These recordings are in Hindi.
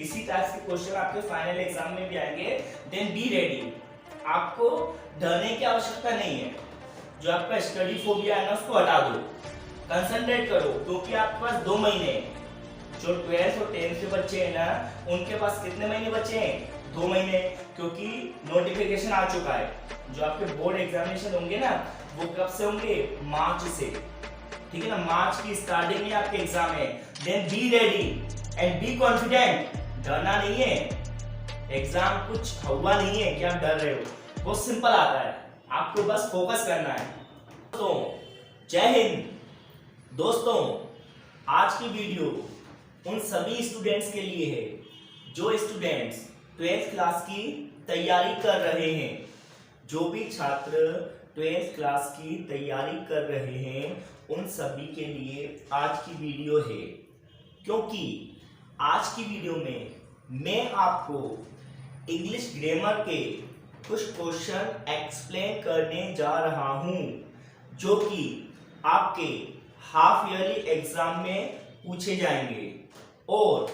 इसी टाइप के क्वेश्चन आपके फाइनल एग्जाम में भी आएंगे। देन बी रेडी, आपको डरने की आवश्यकता नहीं है। जो आपका स्टडी फोबिया है ना उसको हटा दो, कंसंट्रेट करो, क्योंकि आपके पास 2 महीने हैं। जो 12th और 10th के बच्चे हैं ना उनके पास कितने महीने बचे हैं? 2 महीने, क्योंकि नोटिफिकेशन आ चुका है। जो आपके बोर्ड एग्जामिनेशन होंगे ना वो कब से होंगे? मार्च से, ठीक है ना, मार्च की स्टार्टिंग में आपके एग्जाम है। Then be ready and be confident, डरना नहीं है, एग्जाम कुछ हुआ नहीं है कि आप डर रहे हो, बहुत सिंपल आता है, आपको बस फोकस करना है। दोस्तों जय हिंद। दोस्तों आज की वीडियो उन सभी स्टूडेंट्स के लिए है जो स्टूडेंट्स 12th क्लास की तैयारी कर रहे हैं। जो भी छात्र 12th क्लास की तैयारी कर रहे हैं उन सभी के लिए आज की वीडियो है, क्योंकि आज की वीडियो में मैं आपको इंग्लिश ग्रामर के कुछ क्वेश्चन एक्सप्लेन करने जा रहा हूं जो कि आपके हाफ ईयरली एग्जाम में पूछे जाएंगे और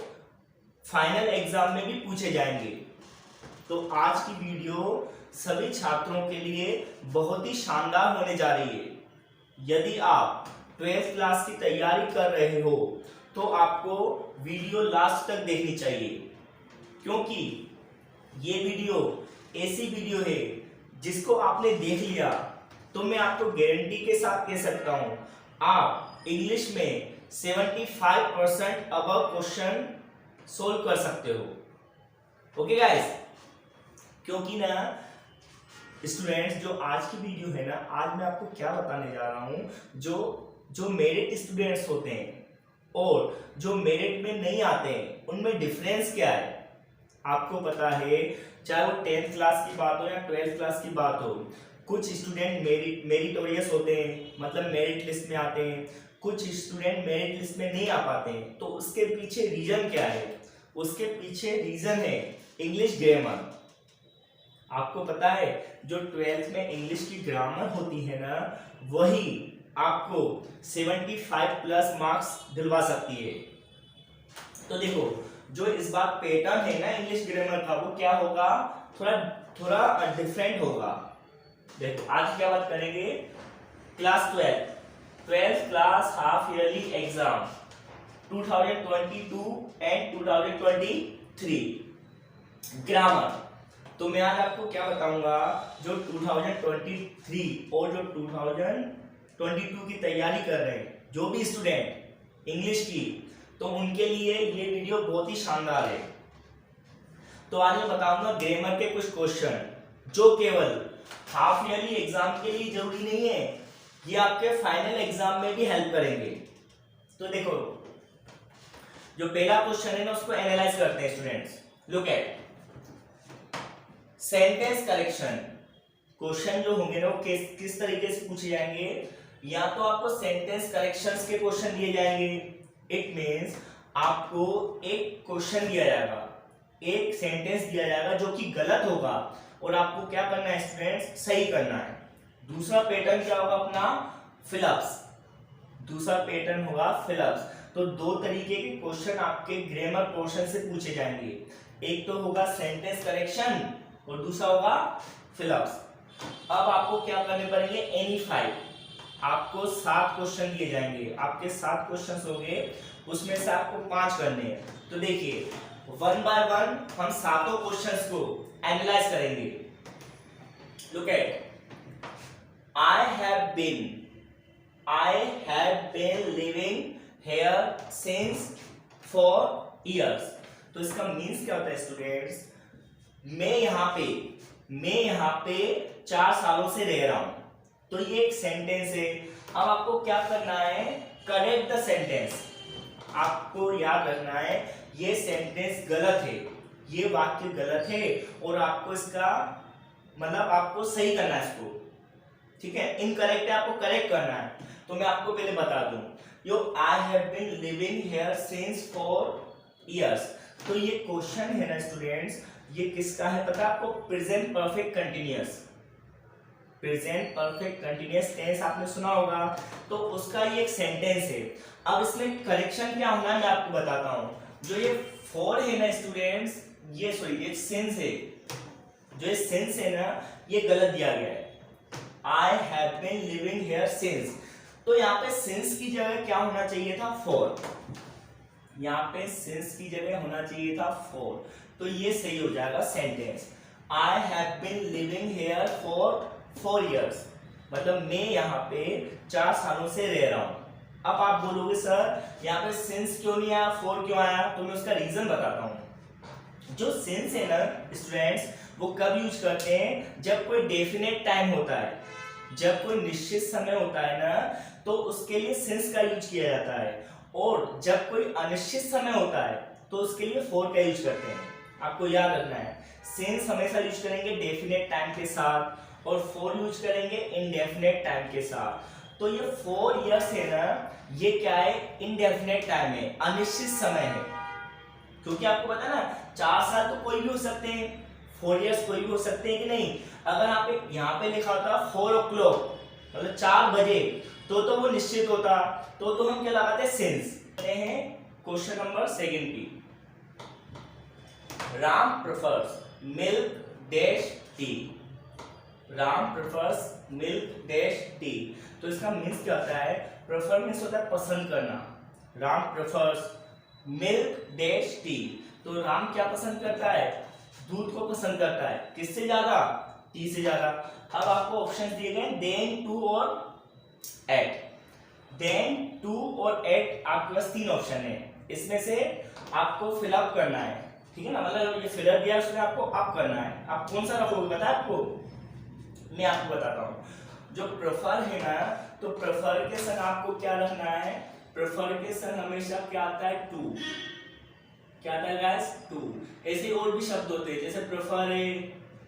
फाइनल एग्जाम में भी पूछे जाएंगे। तो आज की वीडियो सभी छात्रों के लिए बहुत ही शानदार होने जा रही है। यदि आप 12th क्लास की तैयारी कर रहे हो तो आपको वीडियो लास्ट तक देखनी चाहिए, क्योंकि ये वीडियो ऐसी वीडियो है जिसको आपने देख लिया तो मैं आपको गारंटी के साथ कह सकता हूं आप इंग्लिश में 75% अबव क्वेश्चन सोल्व कर सकते हो। ओके गाइस, क्योंकि ना स्टूडेंट्स जो आज की वीडियो है ना, आज मैं आपको क्या बताने जा रहा हूं, जो मेरिट स्टूडेंट्स होते हैं और जो मेरिट में नहीं आते हैं उनमें डिफरेंस क्या है। आपको पता है चाहे वो 10th क्लास की बात हो या 12th क्लास की बात हो, कुछ स्टूडेंट मेरिटोरियस होते हैं, मतलब मेरिट लिस्ट में आते हैं, कुछ स्टूडेंट मेरिट लिस्ट में नहीं आ पाते हैं। तो उसके पीछे रीजन क्या है? उसके पीछे रीजन है इंग्लिश ग्रामर। आपको पता है जो 12th में इंग्लिश की ग्रामर होती है ना वही आपको 75+ मार्क्स दिलवा सकती है। तो देखो जो इस बार पैटर्न है ना इंग्लिश ग्रामर का वो क्या होगा, थोड़ा डिफरेंट होगा। देखो आज क्या बात करेंगे, class 12th class half yearly exam 2022 and 2023 grammar. तो मैं आज आपको क्या बताऊंगा, जो 2023 और जो 2022 की तैयारी कर रहे हैं जो भी स्टूडेंट इंग्लिश की, तो उनके लिए ये वीडियो बहुत ही शानदार है। तो आज मैं बताऊंगा ग्रामर के कुछ क्वेश्चन जो केवल हाफ ईयरली एग्जाम के लिए जरूरी नहीं है, ये आपके फाइनल एग्जाम में भी हेल्प करेंगे। तो देखो जो पहला क्वेश्चन है ना उसको एनालाइज करते हैं students. Look at sentence correction. Question जो होंगे ना वो किस तरीके से पूछे जाएंगे, या तो आपको सेंटेंस करेक्शंस के क्वेश्चन दिए जाएंगे। इट मीन्स आपको एक क्वेश्चन दिया जाएगा, एक सेंटेंस दिया जाएगा जो कि गलत होगा और आपको क्या करना है स्टूडेंट्स, सही करना है। दूसरा पैटर्न क्या होगा अपना, फिलअप्स। दूसरा पैटर्न होगा फिलअप्स। तो दो तरीके के क्वेश्चन आपके ग्रामर पोर्शन से पूछे जाएंगे, एक तो होगा सेंटेंस करेक्शन और दूसरा होगा फिलअप्स। अब आपको क्या करने पड़ेंगे, एनी 5 आपको 7 क्वेश्चन दिए जाएंगे, आपके 7 क्वेश्चन होंगे उसमें से आपको 5 करने हैं। तो देखिए 1 बाय 1 हम सातों क्वेश्चंस को एनालाइज करेंगे। Look at I have been living here since 4 years। तो इसका मीन्स क्या होता है स्टूडेंट्स, मैं यहाँ पे 4 सालों से रह रहा हूं। तो ये एक सेंटेंस है। अब आपको क्या करना है, करेक्ट द सेंटेंस। आपको याद रखना है ये सेंटेंस गलत है, ये वाक्य गलत है और आपको इसका मतलब आपको सही करना है इसको, ठीक है। इनकरेक्ट है, आपको करेक्ट करना है। तो मैं आपको पहले बता दूं, yo I have been living here since 4 years. तो ये क्वेश्चन है ना स्टूडेंट्स, ये किसका है पता है आपको, present perfect continuous. Present perfect continuous tense आपने सुना होगा, तो उसका ये एक सेंटेंस है। अब इसमें करेक्शन क्या होना है मैं आपको बताता हूं। जो ये फॉर है ना स्टूडेंट्स, ये सॉरी ये सिंस है, जो सिंस है ना ये गलत दिया गया है। I have been living here since, तो यहाँ पे सिंस की जगह क्या होना चाहिए था, फॉर। यहाँ पे सिंस की जगह होना चाहिए था फॉर, तो ये सही हो जाएगा sentence. I have been living here for 4 years, मतलब मैं यहाँ पे 4 सालों से रह रहा हूँ। अब आप बोलोगे सर यहाँ पे सिंस क्यों नहीं आया, फॉर क्यों आया, तो मैं उसका रीजन बताता हूँ। जो सिंस है ना स्टूडेंट्स, वो कब यूज करते हैं, जब कोई डेफिनेट टाइम होता है, जब कोई निश्चित समय होता है ना, तो उसके लिए सिंस का यूज किया जाता है। और जब कोई अनिश्चित समय होता है तो उसके लिए फॉर का यूज करते हैं। आपको याद रखना है, सिंस हमेशा यूज करेंगे डेफिनेट टाइम के साथ और फॉर यूज करेंगे इनडेफिनेट टाइम के साथ। तो ये 4 years है ना, ये क्या है, इनडेफिनेट टाइम है, अनिश्चित समय है। क्योंकि आपको पता है ना 4 साल तो कोई भी हो सकते हैं, 4 years कोई भी हो सकते हैं कि नहीं। अगर आप यहाँ पे लिखा होता 4 o'clock, मतलब 4 बजे, तो वो निश्चित होता, तो हम क्या लगाते, सिंस। हैं क्वेश्चन नंबर 2 की, Ram prefers milk dash T. Ram prefers milk dash T, तो इसका मीन्स क्या होता है, प्रेफर मीन्स होता है पसंद करना। Ram prefers milk dash T, तो राम क्या पसंद करता है, दूध को पसंद करता है, किससे ज्यादा, टी से ज्यादा। अब आपको ऑप्शन दिए गए देन, टू और एट। देन, टू और एट, आपके पास 3 ऑप्शन है, इसमें से आपको फिलअप करना है, ठीक है ना, मतलब ये फिलअप दिया उसमें आपको अप करना है। आप कौन सा रखोगे पता है आपको, मैं आपको बताता हूँ। जो प्रेफर है ना, तो प्रेफर के संग आपको क्या रखना है, प्रेफर के संग हमेशा क्या आता है, टू। क्या आता है गाइस, टू। ऐसे और भी शब्द होते हैं, जैसे प्रेफर है,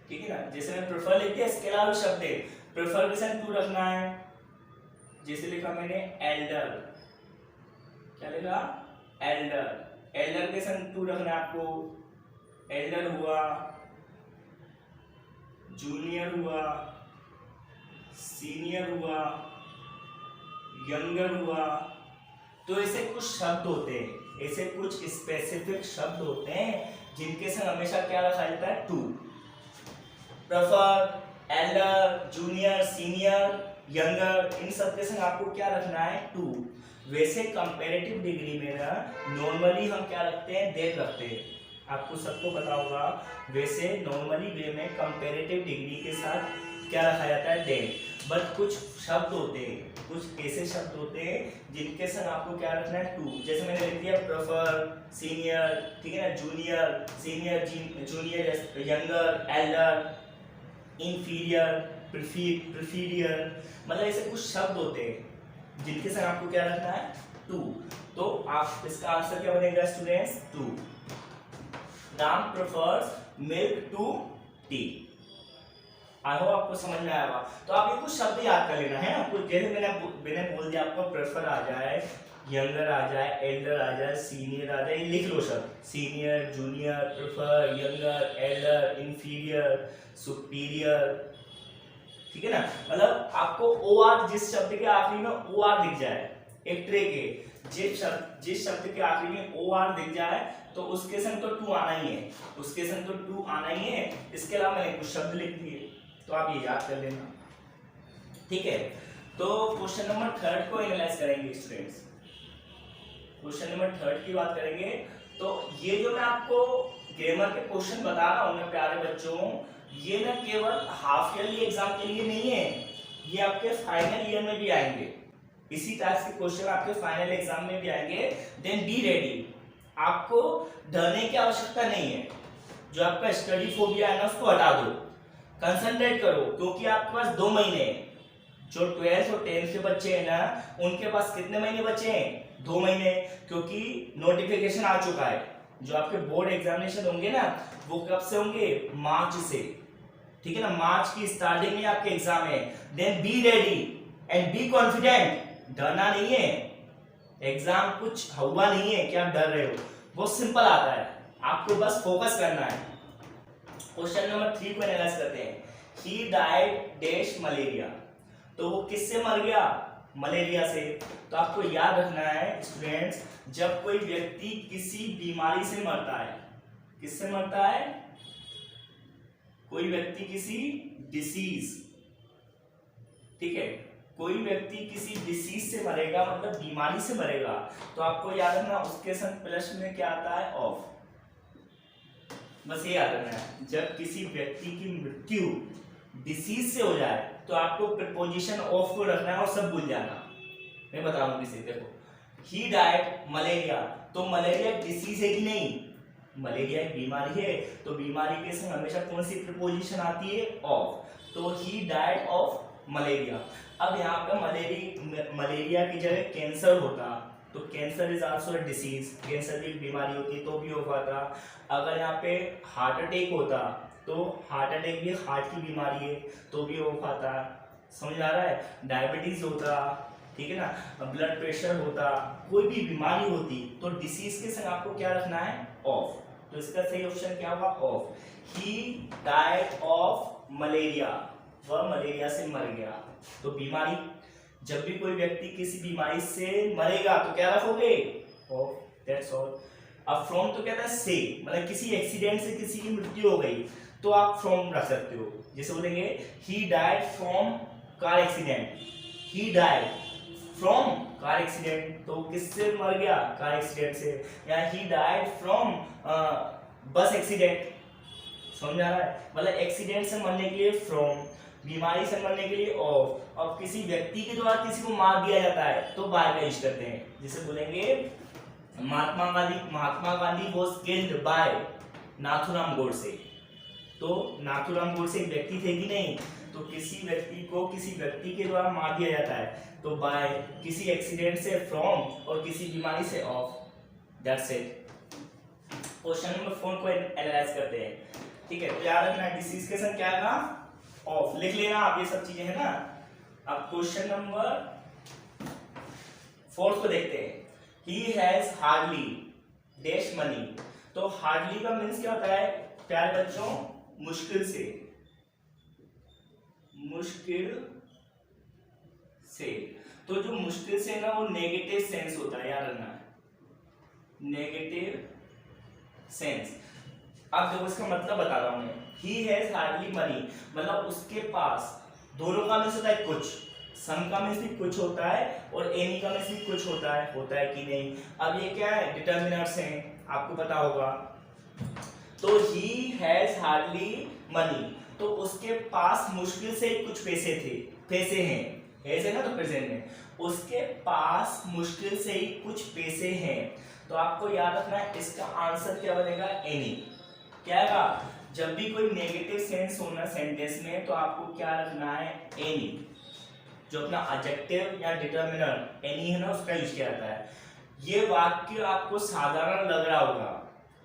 ठीक है ना, जैसे मैं प्रेफर लिख दिया, इसके अलावा शब्द है, प्रेफर के संग टू रखना है। जैसे लिखा मैंने एल्डर, क्या लिखा, एल्डर। एल्डर के संग टू रखना है आपको, एल्डर हुआ, जूनियर हुआ, सीनियर हुआ, यंगर हुआ। तो ऐसे कुछ शब्द होते हैं, ऐसे कुछ स्पेसिफिक शब्द होते हैं जिनके संग हमेशा क्या रखा जाता है, to. Prefer, elder, junior, senior, younger, इन सब के संग आपको क्या रखना है, टू। वैसे कंपैरेटिव डिग्री में ना नॉर्मली हम क्या रखते हैं, देन रखते हैं, आपको सबको पता होगा। वैसे नॉर्मली वे में कंपैरेटिव डिग्री के साथ क्या रखा जाता है, देन। बट कुछ शब्द होते हैं, कुछ ऐसे शब्द होते हैं जिनके संग आपको क्या रखना है, टू। जैसे मैंने लिख दिया प्रेफर, सीनियर, ठीक है ना, junior, senior, junior, younger, elder, inferior, प्रीफीरियर, मतलब ऐसे कुछ शब्द होते हैं जिनके संग आपको क्या रखना है, टू। तो आप इसका आंसर क्या बनेगा students, to. Ram prefers milk to tea. I hope आपको समझ में आया होगा। तो आप ये कुछ शब्द याद कर लेना है ना, कुछ जैसे मैंने बोल दिया आपको, प्रेफर आ जाए, यंगर आ जाए, एल्डर आ जाए, सीनियर आ जाए, लिख लो शब्द, senior, junior, prefer, younger, elder, inferior, superior, ठीक है ना। मतलब आपको ओ आर, जिस शब्द के आखिरी में ओ आर दिख जाए, एक ट्रे के जिस शब्द के आखिरी में ओ आर दिख जाए तो उसके संग तो टू आना ही है, उसके संग तो टू आना ही है। इसके अलावा मैंने कुछ शब्द लिख दिए, तो आप ये याद कर लेना, ठीक है। तो क्वेश्चन नंबर 3 को एनालाइज करेंगे स्टूडेंट्स। क्वेश्चन नंबर 3 की बात करेंगे। तो ये जो मैं आपको ग्रामर के क्वेश्चन बता रहा हूं ना प्यारे बच्चों, ये ना केवल हाफ ईयरली एग्जाम के लिए नहीं है, ये आपके फाइनल ईयर में भी आएंगे। इसी टाइप के क्वेश्चन आपके फाइनल एग्जाम में भी आएंगे। देन बी रेडी, आपको डरने की आवश्यकता नहीं है। जो आपका स्टडी फोबिया है ना उसको हटा दो, कंसंट्रेट करो, क्योंकि आपके पास 2 महीने हैं। जो 12th और 10th के बच्चे हैं ना, उनके पास कितने महीने बचे हैं, 2 महीने, क्योंकि नोटिफिकेशन आ चुका है। जो आपके बोर्ड एग्जामिनेशन होंगे ना, वो कब से होंगे, मार्च से, ठीक है ना, मार्च की स्टार्टिंग में आपके एग्जाम है। Then be ready and be confident, डरना नहीं है, एग्जाम कुछ हुआ नहीं है कि आप डर रहे हो, बहुत सिंपल आता है, आपको बस फोकस करना है। क्वेश्चन नंबर 3 को एनालाइज करते हैं। ही डाइड डैश मलेरिया, तो वो किससे मर गया, मलेरिया से। तो आपको याद रखना है स्टूडेंट्स, जब कोई व्यक्ति किसी बीमारी से मरता है, किससे मरता है, कोई व्यक्ति किसी डिसीज, ठीक है, कोई व्यक्ति किसी डिसीज से मरेगा, मतलब बीमारी से मरेगा, तो आपको याद रखना उसके संग प्लस में क्या आता है, ऑफ। बस ये याद रखना है, जब किसी व्यक्ति की मृत्यु डिसीज से हो जाए तो आपको प्रीपोजिशन ऑफ को रखना है और सब भूल जाना। मैं बता रहा हूं किसी, देखो ही डाइड मलेरिया, तो मलेरिया डिसीज है कि नहीं, मलेरिया एक बीमारी है, तो बीमारी के संग हमेशा कौन सी प्रीपोजिशन आती है, ऑफ। तो ही डाइड ऑफ मलेरिया। अब यहाँ पे मलेरिया की जगह कैंसर होता तो cancer is also a disease, cancer भी बीमारी होती है तो भी हो पाता। अगर यहाँ पे हार्ट अटैक होता तो हार्ट अटैक भी हार्ट की बीमारी है तो भी हो पाता। समझ आ रहा है, डायबिटीज होता, ठीक है ना, ब्लड प्रेशर होता, कोई भी बीमारी होती तो डिसीज के संग आपको क्या रखना है, ऑफ। तो इसका सही ऑप्शन क्या होगा, of. He died of malaria, वह मलेरिया से मर गया। तो बीमारी, जब भी कोई व्यक्ति किसी बीमारी से मरेगा तो क्या रखोगे, ऑफ, दैट्स ऑल। अब फ्रॉम तो कहता है से, मतलब किसी एक्सीडेंट से किसी की मृत्यु हो गई तो आप फ्रॉम रख सकते हो, जैसे बोलेंगे he died from car accident, he died from car accident, तो किससे मर गया, कार एक्सीडेंट से। या ही डाइड फ्रॉम बस एक्सीडेंट, समझ आ रहा है, मतलब एक्सीडेंट से मरने के लिए फ्रॉम, बीमारी से मरने के लिए ऑफ, और किसी व्यक्ति के द्वारा किसी को मार दिया जाता है तो बाय का यूज करते हैं, जैसे बोलेंगे Mahatma Gandhi was killed by Nathuram Godse, तो नाथूराम गोडसे एक व्यक्ति थे कि नहीं, तो किसी व्यक्ति को किसी व्यक्ति के द्वारा मार दिया जाता है तो बाय, किसी एक्सीडेंट से फ्रॉम, और किसी बीमारी से of, that's it. Question number 4 को एनालाइज करते हैं, ठीक है। तो याद रखना डिसीज के साथ क्या था, ऑफ, लिख लेना आप, ये सब चीजें है ना। अब क्वेश्चन नंबर 4 को देखते हैं। He has hardly dash money, तो हार्डली का मीन्स क्या होता है प्यारे बच्चों, मुश्किल से, मुश्किल से। तो जो मुश्किल से ना वो नेगेटिव सेंस होता है, याद रखना, नेगेटिव सेंस। अब देखो इसका मतलब बता रहा हूं मैं, ही हैज हार्डली मनी, मतलब उसके पास, दोनों का मीन्स होता है कुछ, सम का मीन्स भी कुछ होता है और एनी का मीन्स भी कुछ होता है कि नहीं। अब ये क्या है, डिटर्मिनर्स हैं, आपको पता होगा। तो ही हैज हार्डली मनी, तो उसके पास मुश्किल से कुछ पैसे हैं, ऐसे ना, तो प्रेजेंट में उसके पास मुश्किल से ही कुछ पैसे हैं। तो आपको याद रखना है इसका आंसर क्या बनेगा, एनी। क्या है, जब भी कोई नेगेटिव सेंस होना सेंटेंस में तो आपको क्या रखना है, एनी। जो अपना एडजेक्टिव या डिटर्मिनर एनी है ना, उसका यूज किया जाता है। ये वाक्य आपको साधारण लग रहा होगा,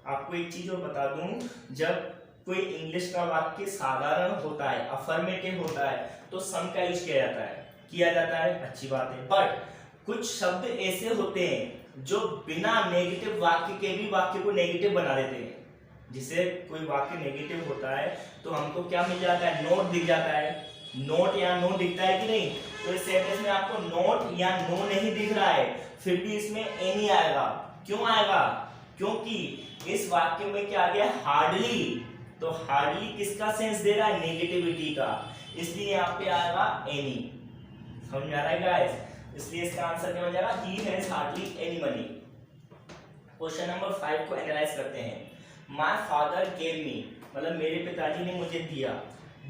आपको एक चीज और बता दूं, जब कोई इंग्लिश का वाक्य साधारण होता है, अफर्मेटिव होता है, तो सम का यूज किया जाता है, अच्छी बात है। बट कुछ शब्द ऐसे होते हैं जो बिना नेगेटिव वाक्य के भी वाक्य को नेगेटिव बना देते हैं। जिसे कोई वाक्य नेगेटिव होता है तो हमको क्या मिल जाता है, नोट दिख जाता है, नोट या नो दिखता है कि नहीं। तो इस सेंटेंस में आपको नोट या नो नहीं दिख रहा है, फिर भी इसमें एनी आएगा। क्यों आएगा, क्योंकि इस वाक्य में क्या आ गया, हार्डली। तो हार्डली किसका सेंस दे रहा है, नेगेटिविटी का, इसलिए यहाँ पे आएगा एनी। समझ आ रहा है गाइस, इसलिए इसका आंसर क्या हो जाएगा, he has hardly any money. Question number 5 को एनालाइज करते हैं। माय फादर गेव मी, मतलब मेरे पिताजी ने मुझे दिया,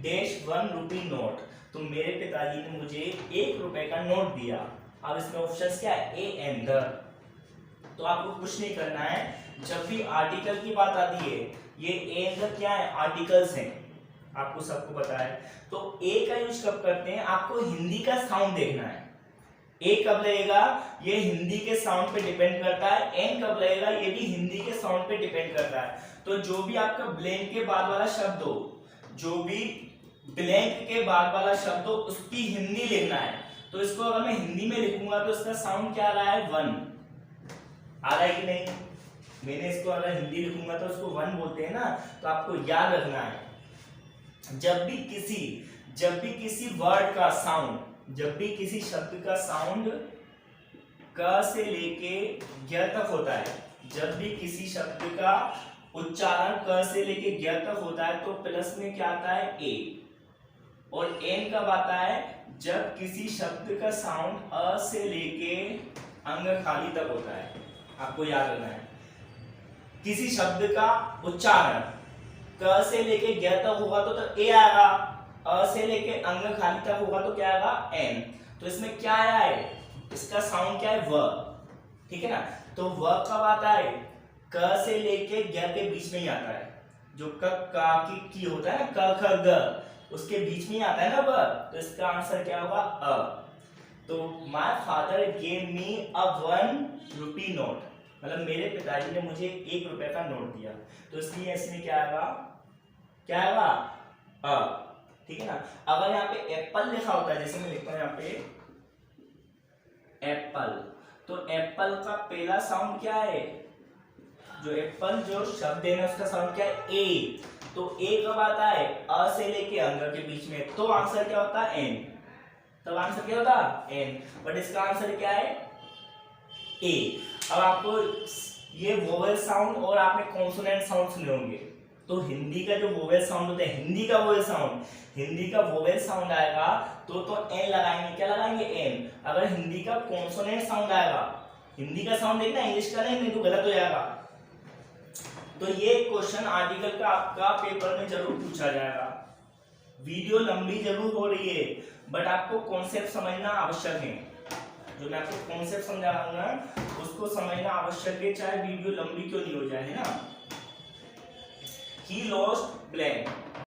डैश 1 रुपी नोट, तो मेरे पिताजी ने मुझे 1 रुपए का नोट दिया। अब इसमें ऑप्शंस क्या है, ए एंड द। तो आपको कुछ नहीं करना है, जब भी आर्टिकल की बात आती है, ये ए एंड द क्या है, आर्टिकल्स हैं, आपको सबको पता है। तो ए का यूज कब करते हैं, आपको हिंदी का साउंड देखना है। ए कब लगेगा, ये हिंदी के साउंड पे डिपेंड करता है, एन कब लगेगा, ये भी हिंदी के साउंड पे डिपेंड करता है। तो जो भी आपका ब्लैंक के बाद वाला शब्द हो, जो भी ब्लैंक के बाद वाला शब्द हो, उसकी हिंदी लिखना है। तो इसको अगर मैं हिंदी में लिखूंगा तो इसका साउंड क्या आ रहा है, 1 आ रहा है कि नहीं। मैंने इसको अगर हिंदी लिखूंगा तो उसको 1 बोलते हैं ना। तो आपको याद रखना है, जब भी किसी वर्ड का साउंड जब भी किसी शब्द का साउंड क से लेके ग तक होता है, जब भी किसी शब्द का उच्चारण क से लेके ग तक होता है तो प्लस में क्या आता है ए, और एन कब आता है जब किसी शब्द का साउंड अ से लेके अंग खाली तक होता है। आपको याद रखना है, किसी शब्द का उच्चारण क से लेके ग तक होगा तो ए आएगा, अ से लेके अंग खाली तक होगा तो क्या आएगा एन। तो इसमें क्या आया है, इसका साउंड क्या है व, ठीक है ना। तो व कब आता है, क से लेके ग के बीच में ही आता है, जो क का की होता है ना, क ख ग, उसके बीच में ही आता है ना व। तो इसका आंसर क्या होगा अ। तो my father gave me a 1 rupee note, मतलब मेरे पिताजी ने मुझे 1 रुपए का नोट दिया, तो इसलिए इसमें क्या आएगा, क्या आएगा अ, ठीक है ना। अगर यहाँ पे एप्पल लिखा होता है, जैसे मैं लिखता हूं यहाँ पे एप्पल, तो एप्पल का पहला साउंड क्या है, जो एप्पल जो शब्द है ना उसका साउंड क्या है ए, तो ए कब आता है अ से लेके अंग के बीच में, तो आंसर क्या होता है एन, तब आंसर क्या होता है एन, बट इसका आंसर क्या है ए। अब आपको ये वोवेल साउंड और आपने कॉन्सोनेंट साउंड सुने होंगे, तो हिंदी का जो वोवेल साउंड होता है, हिंदी का वोवेल साउंड, हिंदी का वोवेल साउंड आएगा तो एन लगाएंगे, क्या लगाएंगे एन। अगर हिंदी का कॉन्सोनेंट साउंड आएगा, हिंदी का साउंड देखना, इंग्लिश का नहीं तो गलत हो जाएगा। तो ये क्वेश्चन आर्टिकल का आपका पेपर में जरूर पूछा जाएगा। वीडियो लंबी जरूर हो रही है बट आपको कॉन्सेप्ट समझना आवश्यक है, जो मैं आपको कॉन्सेप्ट समझा रहा हूं ना उसको समझना आवश्यक है, चाहे वीडियो लंबी क्यों नहीं हो जाए, है ना। He lost blank,